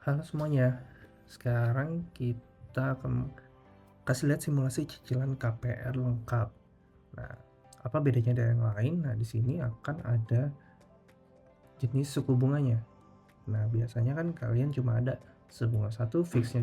Halo semuanya, sekarang kita akan kasih lihat simulasi cicilan KPR lengkap. Nah, apa bedanya dari yang lain? Nah, di sini akan ada jenis suku bunganya. Nah, biasanya kan kalian cuma ada sebunga satu, fixnya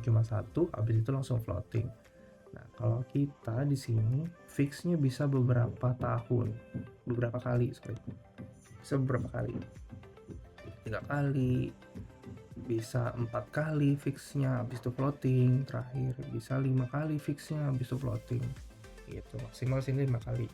cuma satu, habis itu langsung floating. Nah, kalau kita di sini fixnya bisa beberapa tahun, beberapa kali, bisa beberapa kali, 3 kali, bisa 4 kali fixnya habis itu floating, terakhir bisa 5 kali fixnya habis itu floating gitu, maksimal sini 5 kali.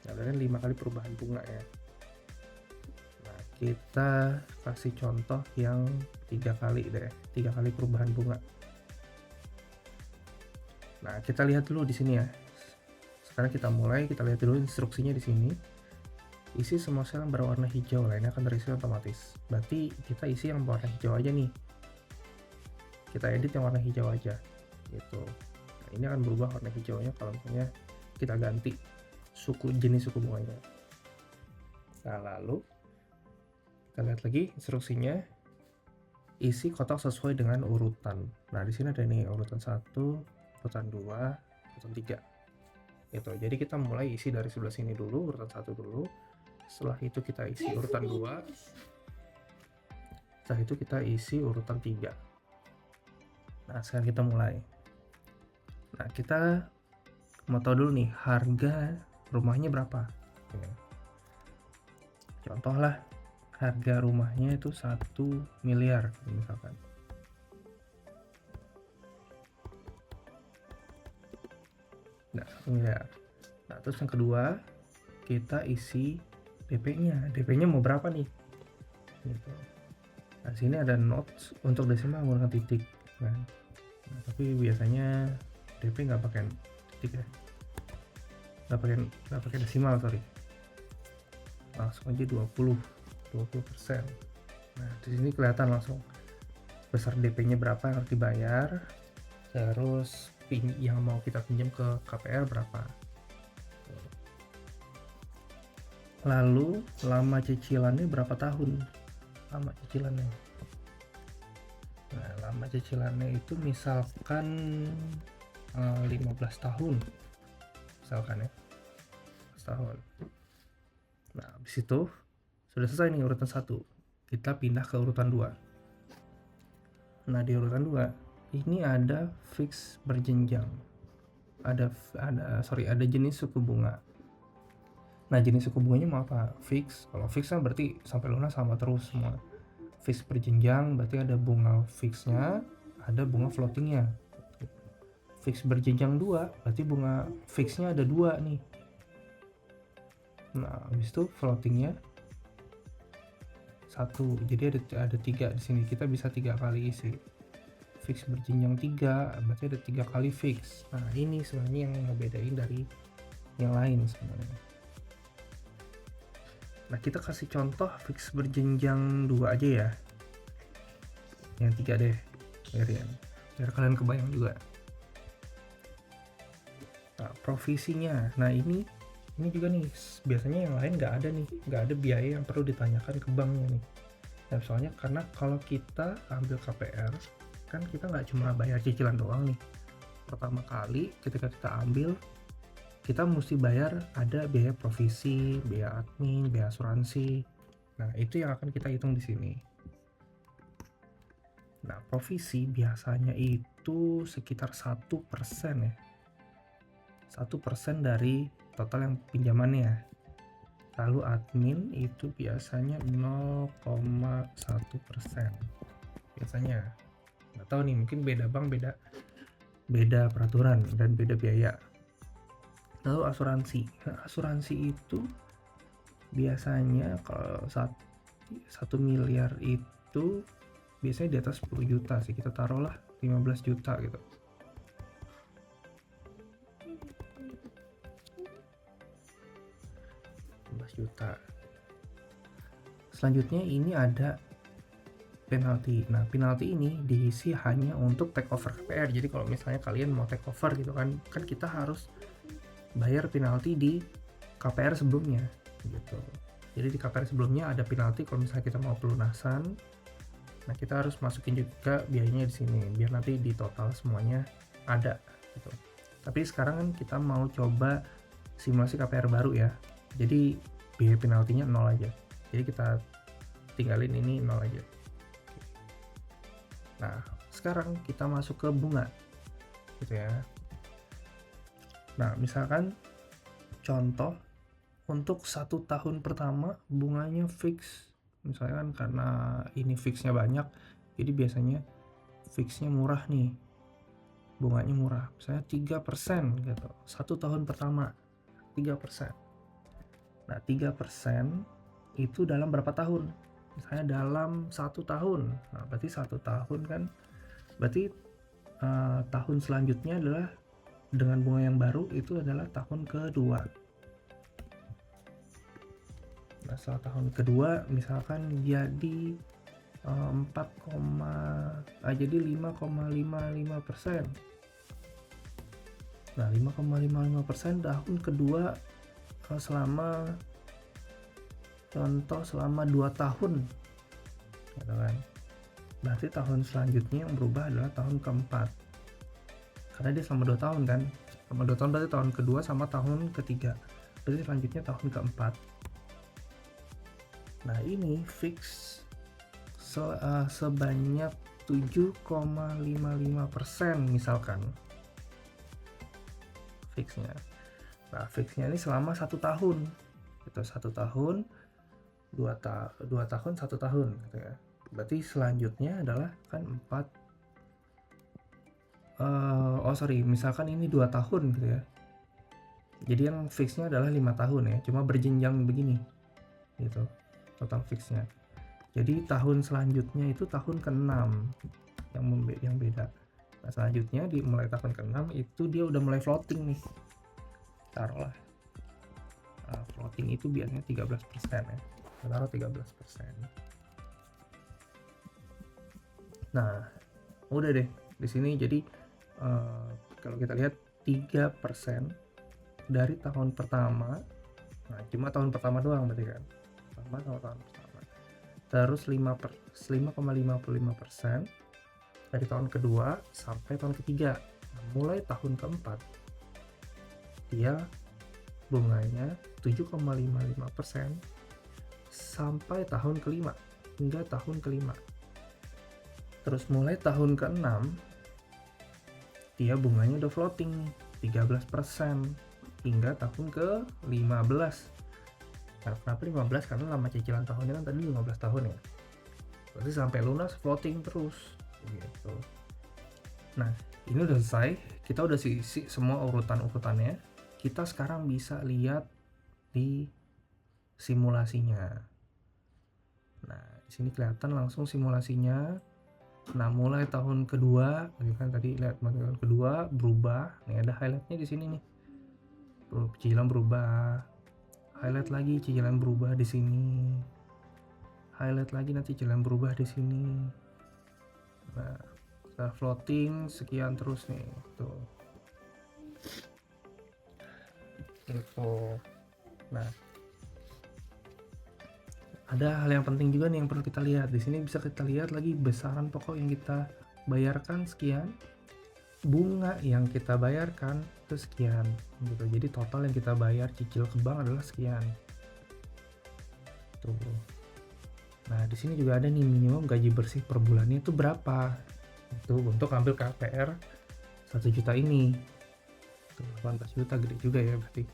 Nah, dan 5 kali perubahan bunga ya. Nah, kita kasih contoh yang 3 kali deh, 3 kali perubahan bunga. Nah, kita lihat dulu di sini ya. Sekarang kita lihat dulu instruksinya di sini. Isi semua sel yang berwarna hijau, lainnya akan terisi otomatis. Berarti kita isi yang berwarna hijau aja nih, kita edit yang warna hijau aja gitu. Nah, ini akan berubah warna hijaunya kalau misalnya kita ganti jenis suku bunganya. Nah, lalu kita lihat lagi instruksinya, isi kotak sesuai dengan urutan. Nah, di sini ada nih urutan 1, urutan 2, urutan 3 gitu. Jadi kita mulai isi dari sebelah sini dulu, urutan 1 dulu, setelah itu kita isi urutan 2, setelah itu kita isi urutan 3. Nah, sekarang kita mulai. Nah, kita mau tahu dulu nih harga rumahnya berapa. Contoh lah, harga rumahnya itu 1 miliar misalkan. Nah, 1 miliar. Nah, terus yang kedua, kita isi DP-nya. DP-nya mau berapa nih? Gitu. Nah, sini ada notes untuk desimal menggunakan titik. Nah, tapi biasanya DP nggak pakai titik ya. Nggak pakai desimal, sorry. Langsung aja 20%. Nah, di sini kelihatan langsung besar DP-nya berapa yang harus dibayar, terus yang mau kita pinjam ke KPR berapa. Lalu lama cicilannya berapa tahun? Lama cicilannya. Nah, lama cicilannya itu misalkan 15 tahun. Misalkan ya. 15 tahun. Nah, habis itu sudah selesai nih urutan 1. Kita pindah ke urutan 2. Nah, di urutan 2 ini ada fix berjenjang. Ada jenis suku bunga. Nah, jenis suku bunganya mau apa? Fix. Kalau fix kan berarti sampai lunas sama terus semua. Fix berjenjang berarti ada bunga fixnya, ada bunga floatingnya. Fix berjenjang 2 berarti bunga fixnya ada 2 nih. Nah, habis itu floatingnya 1. Jadi ada 3 di sini. Kita bisa 3 kali isi. Fix berjenjang 3 berarti ada 3 kali fix. Nah, ini sebenarnya yang ngebedain dari yang lain sebenarnya. Nah, kita kasih contoh fix berjenjang 2 aja ya. Yang 3 deh, biar kalian kebayang juga. Nah, provisinya. Nah, ini juga nih, biasanya yang lain nggak ada biaya yang perlu ditanyakan ke banknya nih. Nah, soalnya karena kalau kita ambil KPR, kan kita nggak cuma bayar cicilan doang nih. Pertama kali ketika kita ambil, kita mesti bayar ada biaya provisi, biaya admin, biaya asuransi. Nah, itu yang akan kita hitung di sini. Nah, provisi biasanya itu sekitar 1% ya. 1% dari total yang pinjamannya. Lalu admin itu biasanya 0,1%. Biasanya. Nggak tahu nih, mungkin beda bank, beda peraturan dan beda biaya. Lalu asuransi. Nah, asuransi itu biasanya kalau 1 miliar itu biasanya di atas 10 juta sih. Kita taruhlah 15 juta gitu. Juta. Selanjutnya ini ada penalti. Nah, penalti ini diisi hanya untuk take over KPR. Jadi kalau misalnya kalian mau take over gitu kan kita harus bayar penalti di KPR sebelumnya gitu. Jadi di KPR sebelumnya ada penalti kalau misalnya kita mau pelunasan Nah, kita harus masukin juga biayanya di sini biar nanti di total semuanya ada gitu. Tapi sekarang kan kita mau coba simulasi KPR baru ya. Jadi biaya penaltinya 0 aja. Jadi kita tinggalin ini 0 aja. Nah, sekarang kita masuk ke bunga gitu ya. Nah, misalkan contoh untuk 1 tahun pertama bunganya fix, misalkan karena ini fixnya banyak, jadi biasanya fixnya murah nih, bunganya murah, misalnya 3% gitu, 1 tahun pertama 3%. Nah, 3% itu dalam berapa tahun? Misalnya dalam 1 tahun. Nah, berarti 1 tahun kan, berarti tahun selanjutnya adalah dengan bunga yang baru itu adalah tahun kedua. Nah, setelah tahun kedua misalkan jadi 5,55%. Nah, 5,55% tahun kedua selama contoh selama 2 tahun gitu kan. Berarti tahun selanjutnya yang berubah adalah tahun keempat, karena dia selama 2 tahun kan, selama 2 tahun berarti tahun kedua sama tahun ketiga, berarti selanjutnya tahun keempat. Nah, ini fix sebanyak 7,55% misalkan fixnya. Nah, fixnya ini selama 1 tahun gitu, 1 tahun 2 tahun 1 tahun gitu ya. Berarti selanjutnya adalah kan 4 misalkan ini 2 tahun gitu ya. Jadi yang fixnya adalah 5 tahun ya, cuma berjenjang begini gitu total fixnya. Jadi tahun selanjutnya itu tahun ke-6 yang beda. Nah, selanjutnya di mulai tahun ke-6 itu dia udah mulai floating nih. Taruhlah floating itu biasanya 13% ya. Taruh 13%. Nah, udah deh di sini. Jadi kalau kita lihat 3% dari tahun pertama. Nah, cuma tahun pertama doang berarti kan. Tahun pertama. Terus 5,55% dari tahun kedua sampai tahun ketiga. Nah, mulai tahun keempat dia bunganya 7,55% sampai tahun kelima, hingga tahun kelima. Terus mulai tahun ke-6 dia bunganya udah floating 13% hingga tahun ke-15. Nah, kenapa 15? Karena lama cicilan tahunnya kan tadi 15 tahun ya. Berarti sampai lunas floating terus gitu. Nah, ini udah selesai. Kita udah isi semua urutan-urutannya. Kita sekarang bisa lihat di simulasinya. Nah, di sini kelihatan langsung simulasinya. Nah, mulai tahun kedua, kan tadi lihat tahun kedua berubah. Nih ada highlightnya di sini nih. Cicilan berubah. Highlight lagi cicilan berubah di sini. Highlight lagi nanti cicilan berubah di sini. Nah, setelah floating sekian terus nih. Tuh. Gitu. Nah, ada hal yang penting juga nih yang perlu kita lihat. Di sini bisa kita lihat lagi besaran pokok yang kita bayarkan sekian, bunga yang kita bayarkan itu sekian gitu. Jadi total yang kita bayar cicil ke bank adalah sekian. Tuh. Nah, di sini juga ada nih minimum gaji bersih per bulannya itu berapa. Itu untuk ambil KPR 1 juta ini. Tuh, 18 juta gede juga ya berarti.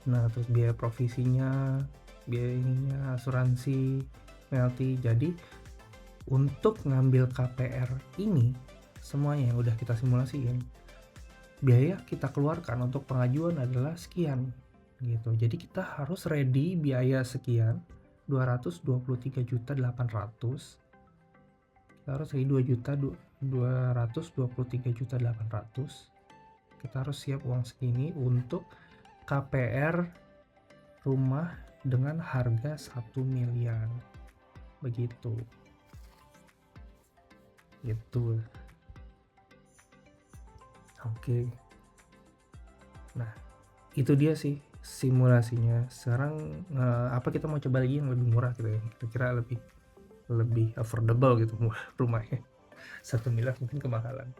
Nah, terus biaya provisinya, biaya ininya, asuransi, penalti. Jadi untuk ngambil KPR ini semuanya yang udah kita simulasiin, biaya kita keluarkan untuk pengajuan adalah sekian gitu. Jadi kita harus ready biaya sekian, 223.800. Kita harus ready 223.800. Kita harus siap uang segini untuk KPR rumah dengan harga 1 miliar. Begitu. Gitu. Oke. Nah, itu dia sih simulasinya. Sekarang apa kita mau coba lagi yang lebih murah gitu ya, kira-kira lebih lebih affordable gitu rumahnya. 1 miliar mungkin kemahalan.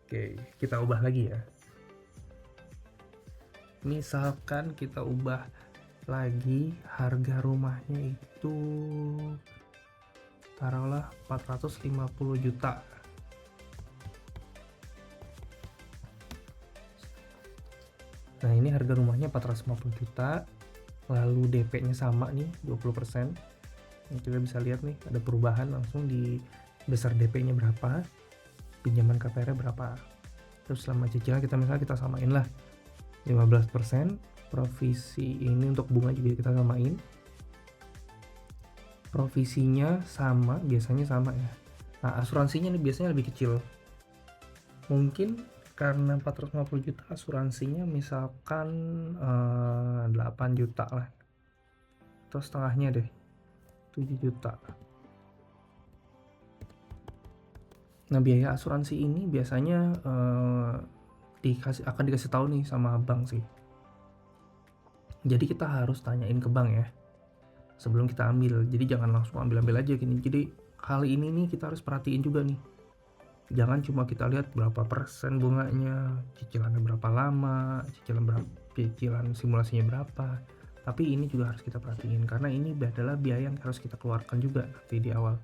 Oke, kita ubah lagi ya. Misalkan kita ubah lagi harga rumahnya itu taruhlah 450 juta. Nah, ini harga rumahnya 450 juta, lalu DP-nya sama nih, 20%. Ini kita bisa lihat nih, ada perubahan langsung di besar DP-nya berapa, pinjaman KPR-nya berapa. Terus selama cicilan misalnya kita samain lah 15%, provisi ini untuk bunga juga kita samain. Provisinya sama, biasanya sama ya. Nah, asuransinya nih biasanya lebih kecil. Mungkin karena 450 juta asuransinya misalkan 8 juta lah, atau setengahnya deh, 7 juta. Nah, biaya asuransi ini biasanya akan dikasih tahu nih sama bank sih. Jadi kita harus tanyain ke bank ya sebelum kita ambil. Jadi jangan langsung ambil aja gini. Jadi hal ini nih kita harus perhatiin juga nih. Jangan cuma kita lihat berapa persen bunganya, cicilannya berapa lama, cicilan simulasinya berapa. Tapi ini juga harus kita perhatiin karena ini adalah biaya yang harus kita keluarkan juga nanti di awal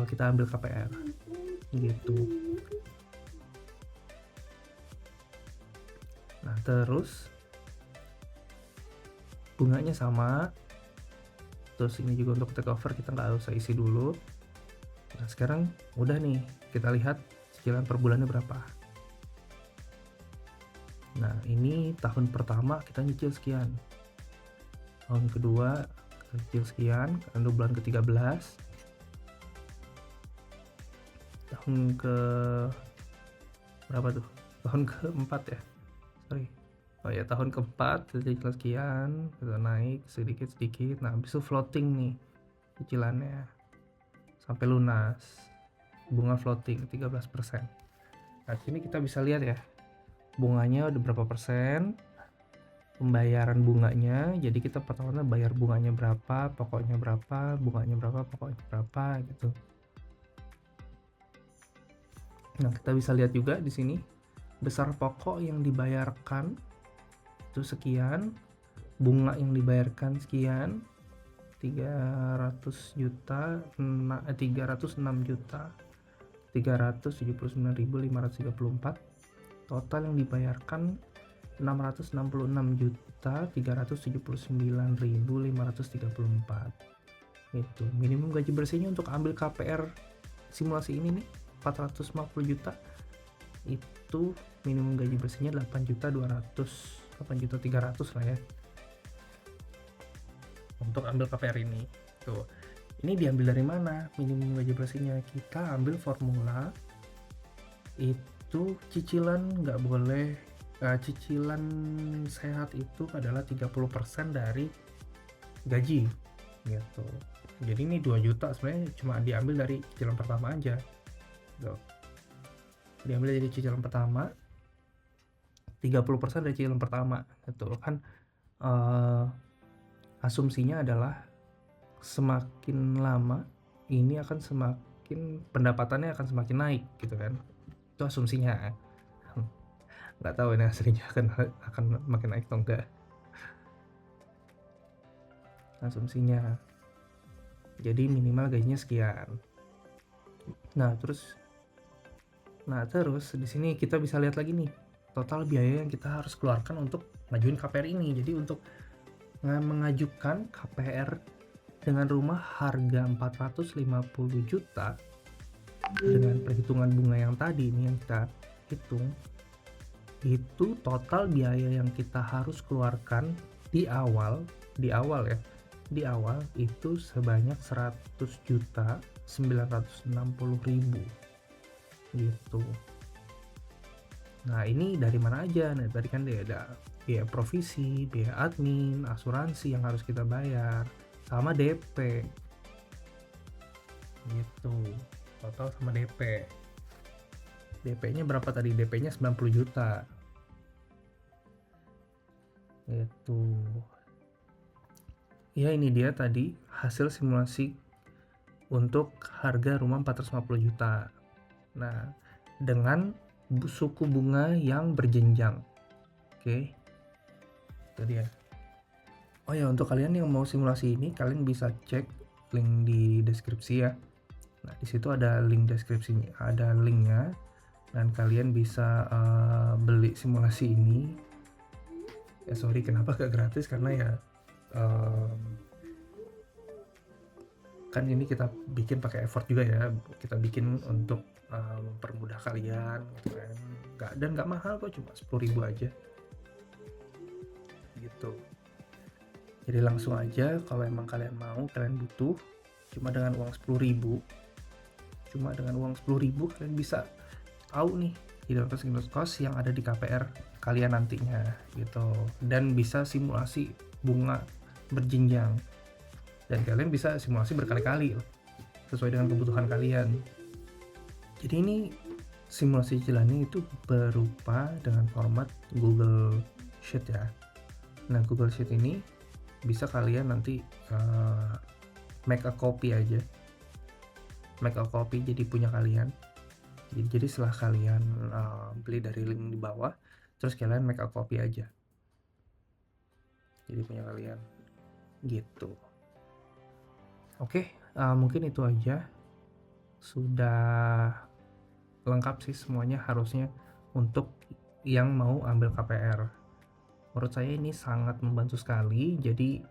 kita ambil KPR gitu. Nah, terus bunganya sama. Terus ini juga untuk take over kita nggak usah isi dulu. Nah, sekarang udah nih, kita lihat cicilan per bulannya berapa. Nah, ini tahun pertama kita nyicil sekian, tahun kedua kita nyicil sekian, karena bulan ke-13, tahun ke berapa tuh, tahun keempat ya, tahun keempat cicilan sekian, kita naik sedikit. Nah, habis itu floating nih cicilannya sampai lunas, bunga floating 13%. Nah, sini kita bisa lihat ya, bunganya udah berapa persen, pembayaran bunganya. Jadi kita pertama bayar bunganya berapa, pokoknya berapa, bunganya berapa, pokoknya berapa gitu. Nah, kita bisa lihat juga di sini besar pokok yang dibayarkan itu sekian, bunga yang dibayarkan sekian, 306 juta 379.534. Total yang dibayarkan 666.379.534. Itu minimum gaji bersihnya untuk ambil KPR simulasi ini nih 450 juta. Itu minimum gaji bersihnya 8.300 lah ya untuk ambil KPR ini. Tuh, ini diambil dari mana minimum gaji bersihnya? Kita ambil formula itu, cicilan nggak boleh, cicilan sehat itu adalah 30% dari gaji gitu. Jadi ini 2 juta sebenarnya cuma diambil dari cicilan pertama aja gitu. Diambil dari cicilan pertama 30% dari cicilan pertama gitu kan. Asumsinya adalah semakin lama ini akan semakin pendapatannya akan semakin naik gitu kan, itu asumsinya. Nggak tahu ini aslinya akan makin naik atau enggak, asumsinya. Jadi minimal gajinya sekian. Nah terus di sini kita bisa lihat lagi nih total biaya yang kita harus keluarkan untuk ngajuin KPR ini. Jadi untuk mengajukan KPR dengan rumah harga 450 juta dengan perhitungan bunga yang tadi ini yang kita hitung, itu total biaya yang kita harus keluarkan di awal itu sebanyak 100.960.000 gitu. Nah, ini dari mana aja? Nah, tadi kan ada biaya provisi, biaya admin, asuransi yang harus kita bayar, sama DP gitu. Total sama DP nya berapa tadi? DP nya 90 juta gitu. Ya, ini dia tadi hasil simulasi untuk harga rumah 450 juta. Nah, dengan suku bunga yang berjenjang. Oke, itu dia. Oh ya, untuk kalian yang mau simulasi ini, kalian bisa cek link di deskripsi ya. Nah, di situ ada link deskripsinya, ada linknya, dan kalian bisa beli simulasi ini. Ya sorry, kenapa gak gratis? Karena ya kan ini kita bikin pakai effort juga ya, kita bikin untuk mempermudah kalian gitu kan. Dan nggak mahal kok, cuma 10.000 aja gitu. Jadi langsung aja, kalau emang kalian mau, kalian butuh, cuma dengan uang 10.000 kalian bisa tahu nih hidden cost yang ada di KPR kalian nantinya gitu, dan bisa simulasi bunga berjenjang, dan kalian bisa simulasi berkali-kali sesuai dengan kebutuhan kalian. Jadi ini simulasi cicilannya itu berupa dengan format Google Sheet ya. Nah, Google Sheet ini bisa kalian nanti make a copy aja, jadi punya kalian. Jadi setelah kalian beli dari link di bawah, terus kalian make a copy aja, jadi punya kalian gitu. Oke, mungkin itu aja, sudah lengkap sih semuanya harusnya untuk yang mau ambil KPR. Menurut saya ini sangat membantu sekali. Jadi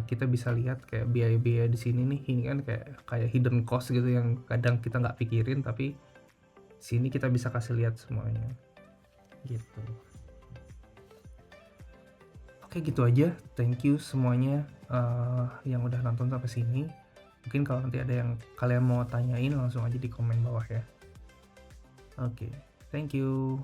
kita bisa lihat kayak biaya-biaya di sini nih, ini kan kayak hidden cost gitu yang kadang kita nggak pikirin, tapi sini kita bisa kasih lihat semuanya gitu. Oke, gitu aja. Thank you semuanya yang udah nonton sampai sini. Mungkin kalau nanti ada yang kalian mau tanyain, langsung aja di komen bawah ya. Oke, thank you.